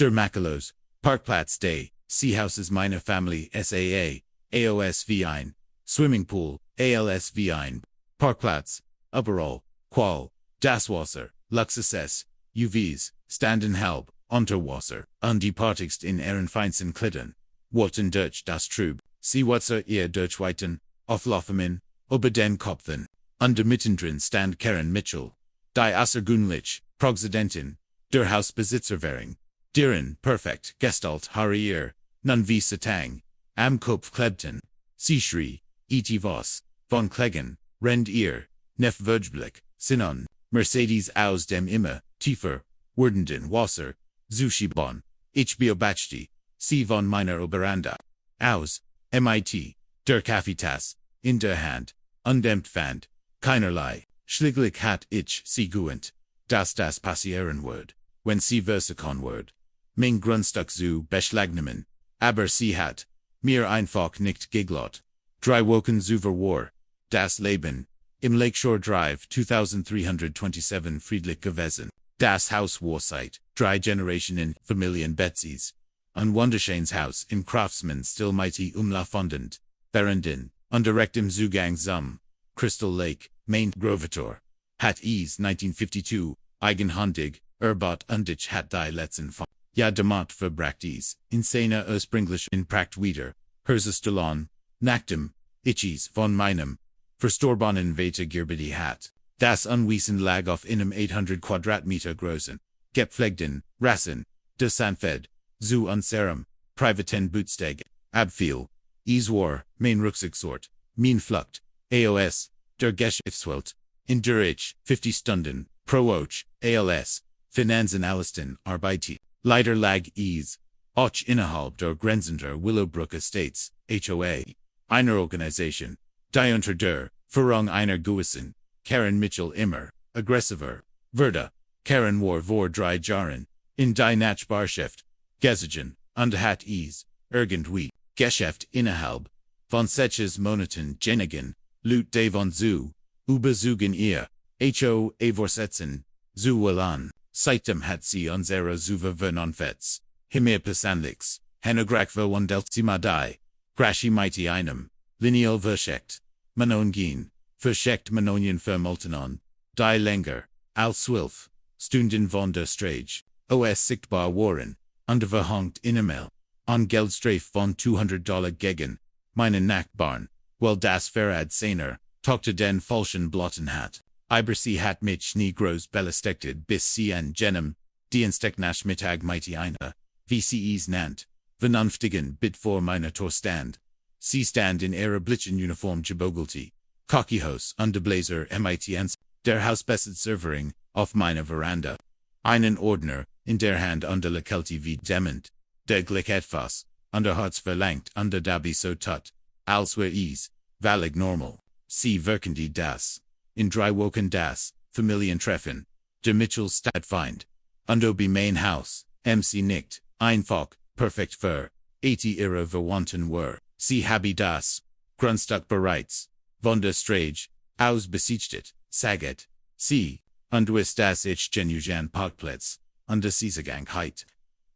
der Makelos, Parkplatz day, Seehauses meine Family SAA, AOS V1, Swimming pool, ALS V1, Parkplatz, Überall, Qual, das Wasser, Luxus, UVs, Standen halb, Unterwasser, undepartigst in ihren feinsten Klittern, Worten durch das Trub, sie Wasser ihr durchweiten, auflaufen, über den Kopfen, under mittendrin stand Karen Mitchell, die Außergewöhnlich, Progsidentin, der Hausbesitzerwährung, deren perfekt Gestalt Haare ihr, nun wie Satang, am Kopf klebten, sie schrie, et was, von Klegen, rend ihr, nef Verblick, Sinon, Mercedes aus dem immer, tiefer, werdenden Wasser, Zuschibon, ich beobachte, sie von meiner Oberanda, aus, MIT, der Kaffeetasse, in der Hand, undämpft fand, keinerlei, schlieglich hat ich sie gewöhnt, dass das passieren wird, wenn sie versikon wird, mein Grundstück zu beschlagnahmen, aber sie hat, mir einfach nicht geglaubt, 3 Wochen über war, das Leben, im Lakeshore Drive 2327 friedlich gewesen, das Haus war seit 3 Generationen Familien Betsy's, ein wunderschönes Haus in Craftsman still mighty umlaufend, Veranden, direkt im Zugang zum Crystal Lake, Main Grovator, hat es 1952, eigenhandig, erbaut und ich hat die letzten von ja demont verbracht es, in seiner ursprünglich in Pracht wieder, Herzestellon, nachdem, ich von meinem, verstorbenen Vater Gerbedi hat, das Unwesen lag auf einem 800 Quadratmeter großen, gepflegten, Rassen, de Sanfed, zu unserem, privaten Bootsteg, abfiel, es war, mein Rucksacksort, mein Flucht, AOS, der Geschäftswelt, in der ich, 50 Stunden, pro Woche, ALS, Finanzen Alliston, Arbeite, leider lag es, auch innerhalb der Grenzen der Willowbrook Estates, HOA, einer Organisation, die unter der Führung einer gewissen, Karen Mitchell immer, aggressiver, wurde, Karen war vor 3 Jahren, in die Nachbarschaft, gezogen, und hat es, irgendwie, Geschäft innerhalb, von solches Monaten genigen, Lut davon zu, überzeugen ihr, HOA-Vorsitzenden, zu wollen, seitdem hat sie unsere Souveränität, immer persönlich, Hanograchva und Delzima die, Grashi mighty einem, lineal verscheckt, Manongin, verscheckt Manonien vermoltenon, die länger, als 12, Stunden von der Strage, OS sichtbar waren, unterverhangt innermail, an Geldstrafe von $200 gegen, meinen Nachbarn, weil das Verrad seiner, Tochter den falschen Blotten hat, aber sie hat mich nie groß belästigt bis sie an jenem, Dienstagnachmittag mighty einer, wie sie es nennt, vernünftigen Bit vor meiner Tor stand. Sie stand in ihrer Blitzenuniform gebogelte, Cockeyhose und Blazer MITNs, der Hausbesitzerwährung, auf meiner Veranda. Einen Ordner, in der Hand und der Kälte wie dement, der Glick etwas, und der Herz verlangt und der dabei so tut, als wär es, völlig normal. Sie wirkende das, in 3 Wochen das, Familientreffen, der Mitchell stattfind, und ob mein Haus, MC nicht, einfach, perfekt für, ihre Verwandten were, sie habe das, Grundstück bereits, von der Strage, aus besichtigt, saget, sie, und ist das ich genujan Parkplatz, und der Siesegang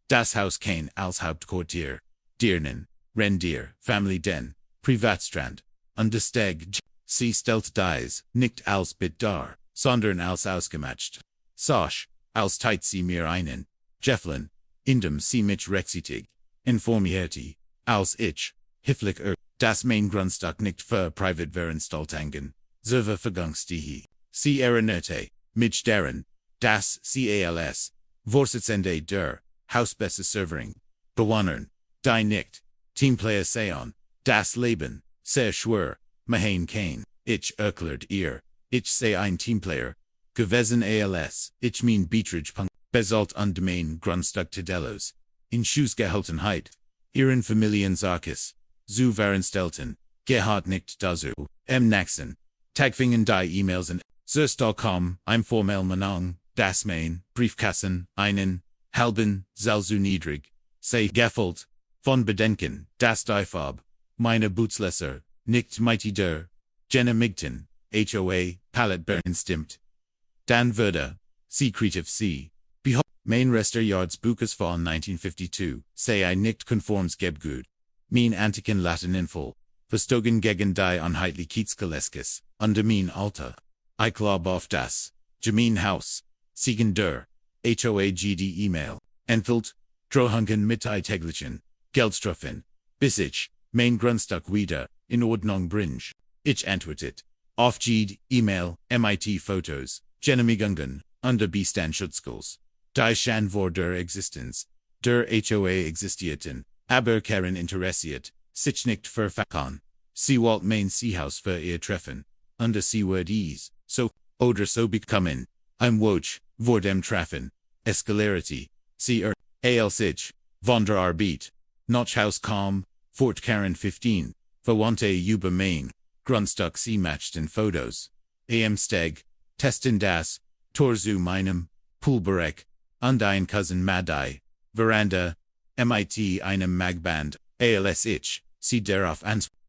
das Haus kein als Hauptquartier, Dirnen, Rendier, Family Den, Privatstrand, und der Steg, sie stellt dies, nicht als Bit dar, sondern als ausgemacht. Sosch, als teilt sie mir einen, Jefflin, indem sie mich rexitig, informierte, als ich, hifflich das mein Grundstück nicht für Privatveranstaltungen, server vergangstihi, sie erinnerte, mich deren, das CALS, Vorsitzende der, Hausbesitzerwährung, Bewohnern, die nicht, Teamplayer seon, das Leben, sehr schwer, Mahain Kane, ich erklärt ihr, ich sei ein Teamplayer, gewesen ALS, ich mein Betrich. Besalt und mein Grundstück Tedelos, in Schussgehaltenheit, ihren Familiensarkes, zu Verenstelten, gehat nicht dazu, Nachsen, Tagfingen die E-Mails und, Zerstallkom, ein formell Manang, das mein, Briefkassen, einen, halben, Zahl zu niedrig, sei gefüllt, von Bedenken, das die Farbe, meine Bootslesser, nicht mighty der, Jenna Migton, HOA, Palette instimmt. Dan würde, secretive C, Behold, mein Rester Yards Bucas von 1952, sei I nicht conforms gebgut. Mein Antiken Latin infol. Verstogen gegen die Einheitlichkeitsgeleskes, under mein Alter. Ich glaub auf das. Gemein Haus. Siegen der. HOA-GD E-Mail. Entfeld. Drohungen mit täglichen. Geldstrafen. Bis ich. Mein Grundstück wieder. In Ordnung bringe. Ich antwortet. Auf GD E-Mail. MIT Fotos. Genehmigungen. Under Beistandsschutzschutz. Die Schan vor der Existenz. Der HOA existierten. Aber Karen interessiert. Sich nicht verfahren. Sie wollt mein Seehaus für ihr treffen. Under Seaword ease. So, oder so bekommen. Im Woch, vor dem Treffen. Escalarity. Sie al sich. Von der Arbeit. Noch Haus kaum. Fort Karen 15. Verwandte über mein Grundstück sie matchten Fotos. Am Steg. Testen das. Tor zu meinem Poolbereich. Und ein Cousin Madai. Veranda. MIT einem Magband. Als ich. Sie darauf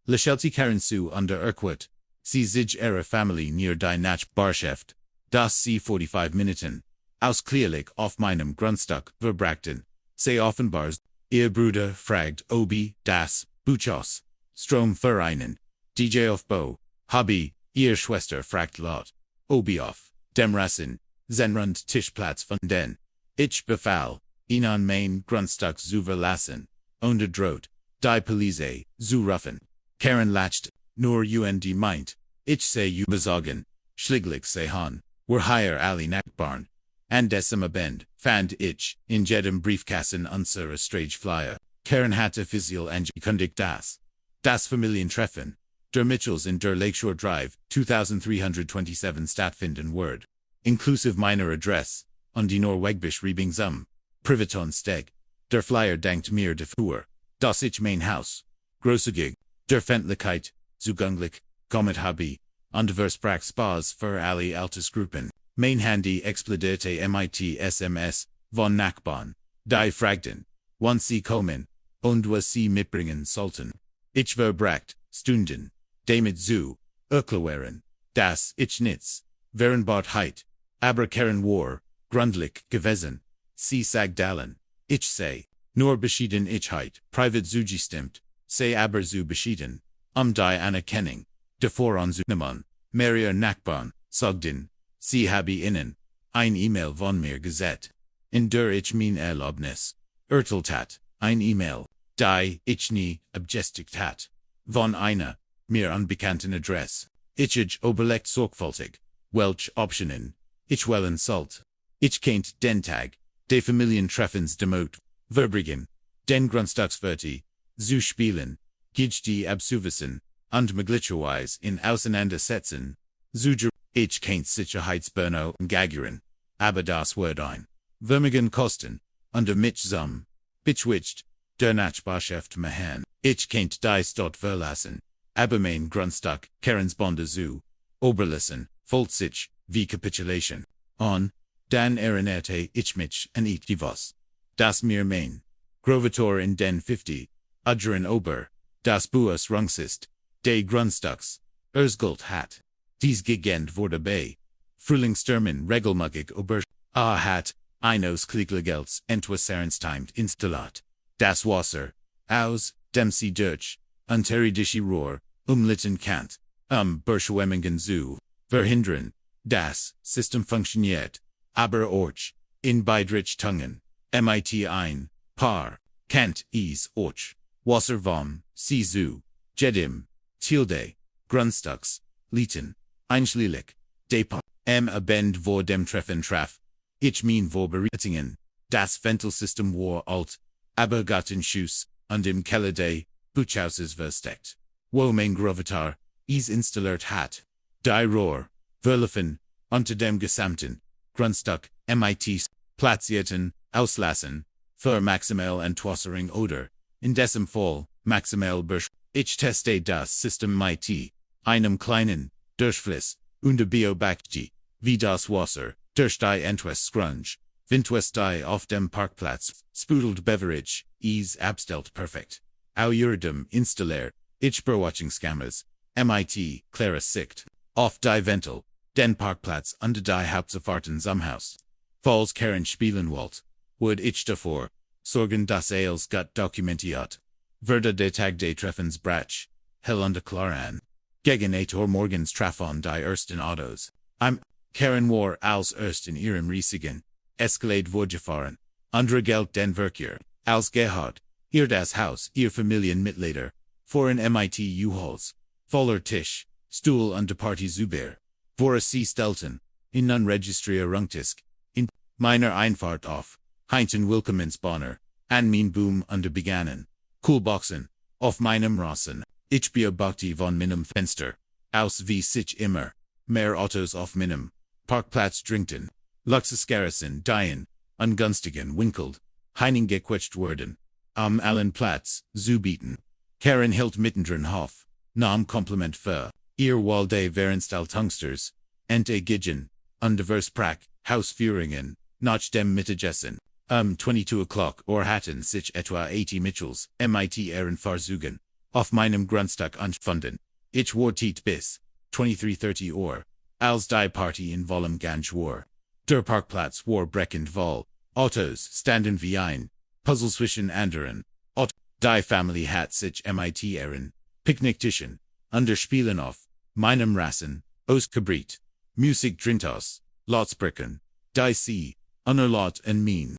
DeutscheKaren zu under Urquhart. Sie sich ihre Familie near die Nachbarschaft. Das sie 45 Minuten. Ausklärlich auf meinem Grundstück verbrachten. Sie offenbar. Ihr Bruder fragt Obi, das, Buchhaus. Stromvereinen. DJ auf Bo. Hobby, ihr Schwester fragt laut. Obi auf. Dem Rassen. Zenrund Tischplatz von den. Ich befahl. Ihn an mein Grundstück zu verlassen. Unter Droht. Die Polizei, zu rufen. Karen lacht. Nur und meint. Ich sei besorgen. Schliglich sei han. Were higher ali Nachbarn. And decima bend. Fand ich. In jedem Briefkasten unsere Flyer. Karen hatte offiziell angekündigt das. Das Familientreffen. Der Mitchells in der Lakeshore Drive, 2327 stattfinden Word. Inclusive meiner Adress. Und die Norwegbeschreibung zum. Privaton Steg. Der Flyer dankt mir dafür. Das ich mein Haus. Große Gig. Der Fendlichkeit. Zugänglich. Kommet Hobby. Und versprach Spaß für alle Altersgruppen. Mein Handy explodierte MIT SMS. Von Nachbarn. Die fragten. Wann sie kommen. Und was sie mitbringen sollten. Ich verbracht. Stunden. Damit zu. Erklären. Das ich nichts. Verenbarkeit. Aber Karen war. Grundlich gewesen. Sie sagdalen. Ich sei. Nur Beschiedenheit. Privat zugestimmt. Sei aber zu beschieden. Die Anerkennung. Davor an Zunemann. Mehrere Nachbarn. Sagten. Sie habe ihnen. Ein E-Mail von mir gesetzt. In der ich mein Erlaubnis. Urteilt hat. Ein E-Mail. Die ich nie abgestickt hat. Von einer. Mir unbekannten Adress. Ich oberlegt sorgfältig. Welch Optionen. Ich wellen sollt. Ich kennt den Tag. De Familientreffens demot. Verbrigen. Den Grundstückswerte. Zu spielen. Gij die abzuwissen. Und möglicherweise in Auseinandersetzen. Zu ich kennt Sicherheitsbörner und Gagieren. Aber das Wort ein. Vermigen Kosten. Under mich zum. Betwicht. Der Nachbarschaftskrieg. Ich kennt dies dort verlassen. Aber mein Grundstück. Karens Bonde zu. Oberlassen. Folgt sich. Wie Capitulation. On. Dan erinnerte ich mich an etwas. Das mir mein. Grovator in den 50. Adjeren Ober. Das Buas Rungsist. De Grundstücks. Ersgult hat. Dies Gegend wurde bei. Frühlingstermin regelmäßig über. Hat. Eines Klieglegelds entwasserenstimed installat. Das Wasser. Aus. Dem sie durch. Unterirdische Rohr. Umlitten Kant. Beschwemmungen zu. Verhindern. Das System funktioniert. Aber orch. In Beidrichtungen. MIT ein. Paar. Kant is orch. Wasser vom. Sie zu. Jedim. Tilde. Grundstücks. Lieten. Einschließlich. Depa. Abend vor dem Treffen traf. Ich mein vor Beratungen. Das Ventelsystem war alt. Aber Gartenschuss. Und im Keller des Buchhauses versteckt. Wo mein Grovatar. Is installiert hat. Die Rohr. Verlaufen. Unter dem gesamten. Grundstück. MITs. Platzierten. Auslassen. Für maximal Entwasserung oder. In dessen Fall. Maximal Bursch. Ich teste das System MIT. Einem kleinen. Durchfluss. Und Biobacti. Wie das Wasser. Durch die Entwasserung. Windwest die auf dem Parkplatz. Sprudelt Beverage. Is abstellt perfekt. Auuridum installiert. Ich Bewachungskameras. MIT. Klare Sicht. Auf die Ventil. Den Parkplatz under die Hauptzufahrten zum Haus. Falls Karen Spielenwald. Would ich davor. Sorgen das Ales gut dokumentiert. Werde de Tag de Treffens Brach. Hell under Klaran. Gegen 8 or morgens Trafon die ersten Autos. Karen war als erst in ihrem riesigen Escalade vorgefahren. Andere Geld den Verkehr. Als Gehard. Ihr das Haus, ihr Familienmitglieder. Foreign MIT U-Hauls. Voller Tisch. Stuhl und Party Zuber. Vora sie Stelten. In nun Registrierungtisk. In meiner Einfahrt auf. Heinten Willkommensbanner. An mein Boom under begannen. Coolboxen. Auf meinem Rasen. Ich beobachte von meinem Fenster. Aus wie sich immer. Mehr Autos auf meinem Parkplatz dringten. Luxusgarrison dien. Ungünstigen winkelt. Heining gequetscht worden. Am allen Platz, zubieten. Karen hielt mittendrin Hof. Nam Kompliment für. Ihr Walde Verenstall Tungsters. Ente Gidgen. Undivers Prack. Hausführungen. Nach dem Mittagessen. 22 o'clock or hatten sich etwa 80 Mitchells, MIT Fahrzeugen. Auf meinem Grundstück angefunden. Ich wartet bis 23:30 Uhr. Als die Party in vollem Gange war. Der Parkplatz war brechend voll. Autos standen wie ein Puzzle zwischen anderen. Die Family hat sich MIT Picknicktischen. Under Spielen auf meinem Rasen. Ausgebret. Musik drintos. Lautsprechen. Die sie. Unerlaut en mein.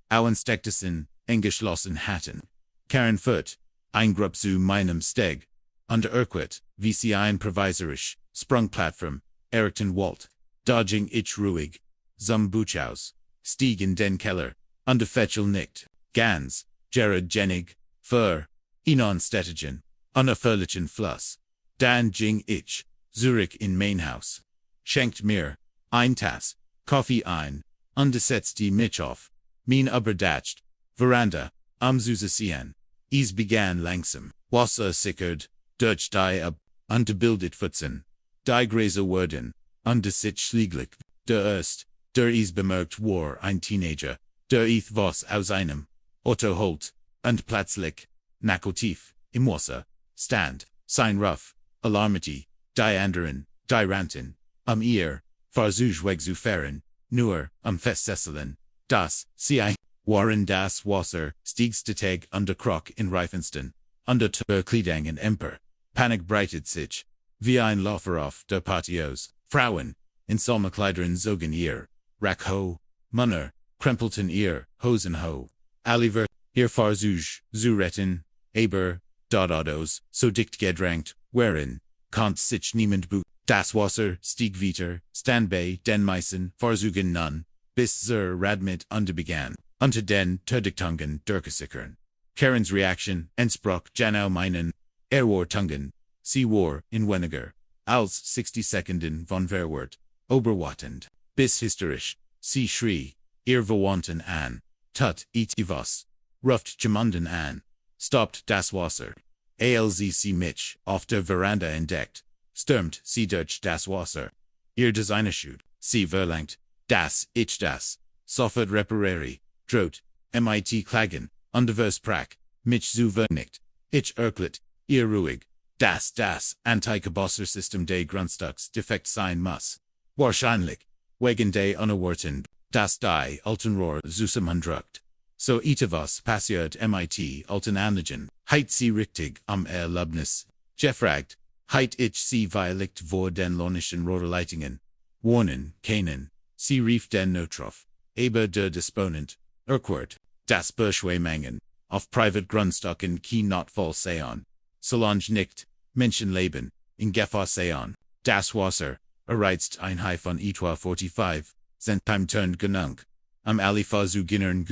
Auenstecktessen. Eingeschlossen hatten. Karen Foot. Ein Grupp zu meinem Steg. Under Urquit. Wie sie ein provisorisch. Sprungplattform. Erikten Walt. Dodging ich ruhig. Zum Buchhaus. Stieg in den Keller. Under Fetchel nicht. Gans. Gerard Jenig. Für. Inon Stettigen. Unerförlichen Fluss. Dan ging ich. Zurich in Mainhaus. Schenkt mir. Ein Tass. Kaffee ein. Undersetzt die mich auf. Mein überdacht. Veranda. Süße sehen. Es begann langsam. Wasser sickert. Durch die unterbildet Pfützen. Die Gräser wurden. Under sich schläglich. Der erst. Der es bemerkt war ein Teenager. Der ich was aus einem Otto holt. Und plötzlich. Nakotief. Im Wasser. Stand. Sein Ruff. Alarmity. Die anderen. Die Ranten. Ihr. Versuch wegzufahren. Nur. Festsesseln. Das. Sie waren das Wasser. Stiegste Tag under Krok in Reifensten. Under Verkleidungen Emper. Panik breitet sich. Wie ein Laufer auf der Patios. Frauen. In Sommerkleidern zogen ihr. Rack Munner. Krempelten ihr. Hosen ho. Aliver. Ihr Farzuge. Zu retten. Aber. Autos. So dicht gedrängt. Wherein. Konnte sich niemand Das Wasser. Stieg weiter. Standbei. Den Meissen. Farzugen nun. Bis zur Radmit begann. Unter den Tödichtungen durchgesickern. Karen's Reaction. Entsprach Janau meinen. War Tungen. Sie war. In weniger. Als 60 Sekunden von Verwort. Oberwattend. Bis hysterisch. Sie schrie. Ihr verwandten an. Tut ich was. Ruft jemanden an. Stoppt das Wasser. Als sie mich auf der Veranda entdeckt. Stürmt sie durch das Wasser. Ihr Designerschuh. Sie verlangt. Das ich das. Sofort reparere. Droht. MIT klagen. Undervers Prack. Mich zu vernicht. Ich erklärt. Ihr ruhig. Das Anti-Kabosser-System de Grundstücks defekt sein muss. Wahrscheinlich. Wegen de unerwarten. Das die Altenrohr zusammendrückt. So etwas passiert MIT Alten Anliegen. Heit sie richtig Erlaubnis. Gefragt. Heit ich sie weiligt vor den lohnischen Rohrleitungen. Warnen, keinen. Sie rief den Notruf. Aber der Disponent. Urquhart. Das Beschwemmungen. Auf Private Grundstücken qui not voll sean. Solange nicht. Menschenleben. In Gefahr sean. Das Wasser. Erreizt ein High von etwa 45. Centime turned genug. Alifa zu ginnern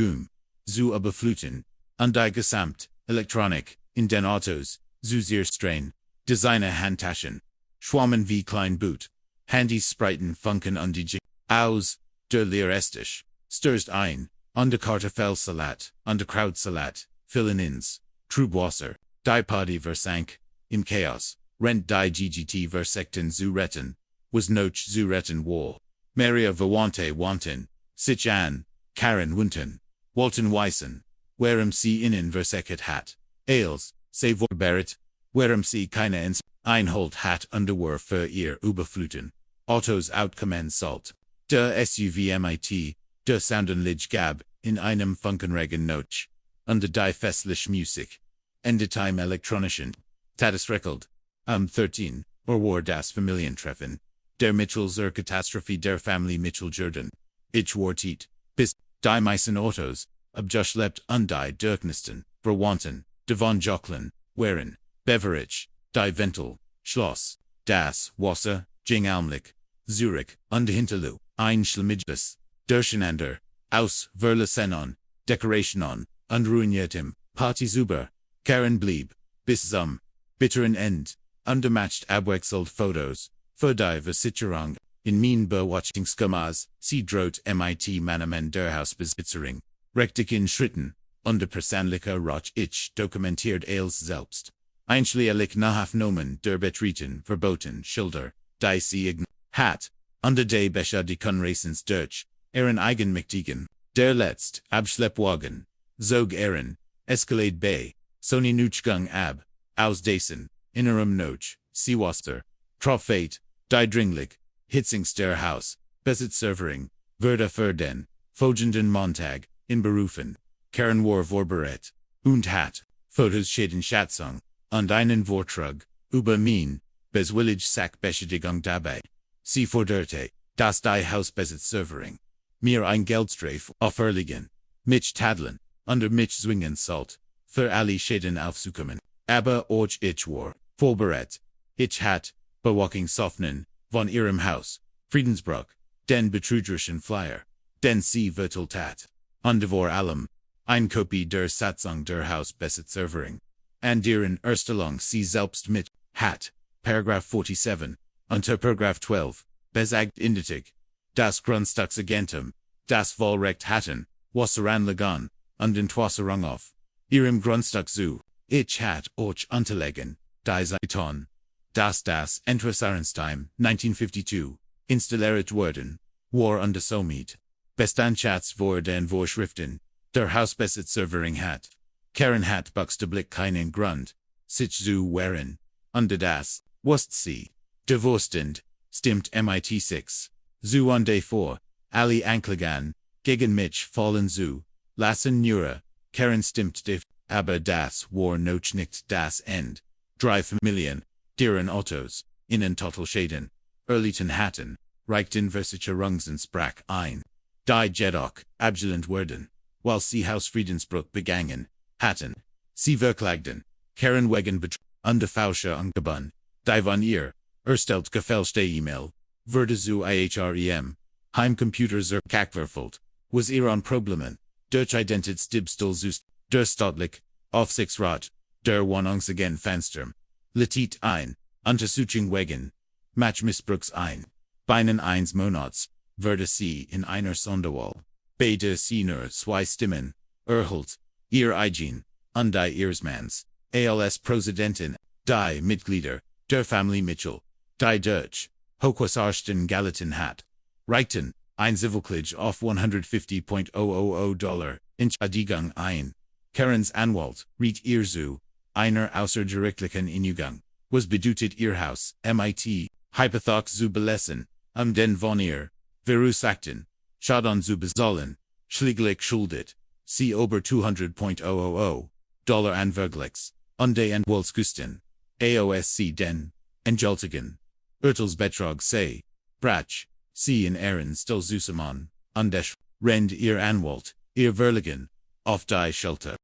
zu überfluten. Die gesamt. Elektronik. In den Autos. Zu sehr strain. Designer Handtaschen. Schwammen wie klein Boot. Handys spreiten funken die Aus. Der Lehrestisch. Stürzt ein. Kartoffelsalat. Krautsalat. Fillen ins. Trubwasser. Die Party versank. Im Chaos. Rent die GGT versekten zu retten. Was noch zu retten war. Maria verwandte wanten. Sich an. Karen wunten. Walton Weissen. Warum sie innen verseket hat. Ales. Se vorbereitet. Warum sie keine ins Einhold hat Underwehr für ihr Überfluten. Autos outkommen salt. Der SUV MIT. der Soundenlige Gab, in einem Funkenregen Noch, under die festliche Musik, Ende time elektronischen, Tagesrecord, 13, or war das Familientreffen, der Mitchell zur Katastrophe der Familie Mitchell Jordan, ich war tiet, bis, die meisten Autos, abgeschleppt und die Dirknesten, verwanten, devon Jocklin, Waren, Beverage, die Ventil, Schloss, das Wasser, Ging Zurich, und Hinterlu, ein Schlimmiges, Durcheinander, aus Verlasenon, Decorationon, und ruiniertem, Partyzuber, Karen blieb, bis zum bitteren End, undermatched abwechselt Fotos, für die Versicherung, in mein Bewatchungskommas, sie droht mit Manamen der Hausbesitzering, rechtlichen Schritten, unter persönlicher Roch ich dokumentiert als selbst. Einschließlich Nachaufnahmen der Betreten, verboten, Schilder, die sie hat, unter die Becher die Konresens durch, eigenmächtigen, der letzt, Abschleppwagen, zog Escalade Bay, Sony Nuchgung ab, aus dessen, innerem Noch, Seewaster, Trophet, die dringlich, Hitzingster Haus, Besitzservering, Werde für den, folgenden Montag, in Berufen, Karen war vorbereitet, und hat, Fotos schäden Schatzung, und einen Vortrag, über mein, beswillig Sachbeschädigung dabei. Sie forderte, dass die Hausbesitzservering, mir ein Geldstrafe auferlegen, mich tadeln, unter mich zwingen sollt, für alle Schäden aufzukommen, aber auch ich war, vorbereitet, ich hat, Bewachungshoffnungen, von ihrem Haus, Friedensbruch, den betrügerischen Flyer, den sie verteilt hat, und vor allem, ein Kopie der Satzung der Hausbesitzservering, an deren Erstellung sie selbst mit, hat, Paragraph 47, unter Paragraph 12, besagt indetig, das Grundstücksagentum, das Wahlrecht hatten, Wasseran Lagan, und Entwasserung auf, ihrem Grundstück zu, ich hat euch unterlegen, die Zeiton, das Entwässerungstime, 1952, installiert worden, war und somit, Bestandschatz vor den Vorschriften, der Hausbesitzservering hat, Karen hat buchstäblich keinen Grund, sich zu wehren, unter das, was sie, divorcend, stimmt mit 6, zu und vor, alle Anklagen, gegen mich fallen zu, lassen nur, Karen stimmt de, aber das war noch nicht das End, 3 Familien, deren Autos, innen Totalschäden, erlitten hatten, reichten Versicherungsansprach ein, die jedoch, abgelehnt wurden, weil sie Hausfriedensbruch begangen, hatten, sie verklagten, Karen wegen unter falscher Angaben, die von ihr, erstellt gefälschte E-Mail, wurde zu ihrem, Heimcomputer zurückgeworfen, was ihren Problemen, durch Identitätsdiebstahl zu, der staatlich, Aufsichtsrat, der Wohnungsagentfenster, Litit ein, Untersuchung wegen, Matchmissbrauchs ein, binnen 1 Monats, wurde sie in einer Sonderwahl, bei der sie nur 2 Stimmen, erhielt, ihr eigen, und die ihres Manns, als Präsidentin, die Mitglieder, der Familie Mitchell, die durch, Hochwassersten galten hat, reichten, ein Zivilklage auf $150,000, Entschädigung ein, Karens Anwalt, riet ihr zu, einer außergerichtlichen Einigung, was bedeutet ihr Haus, mit, Hypothek zu belassen, den von ihr, verursachten, Schaden zu bezahlen, schläglich schuldet, sie über $200,000, anwirklichs, und die Entwaltsgusten, AOSC den, Entgeltigen, Urteilsbetrag sei, Brach, sie in Ehren still zusammen, und rend ihr Anwalt, ihr Verlegen, auf die Schelte.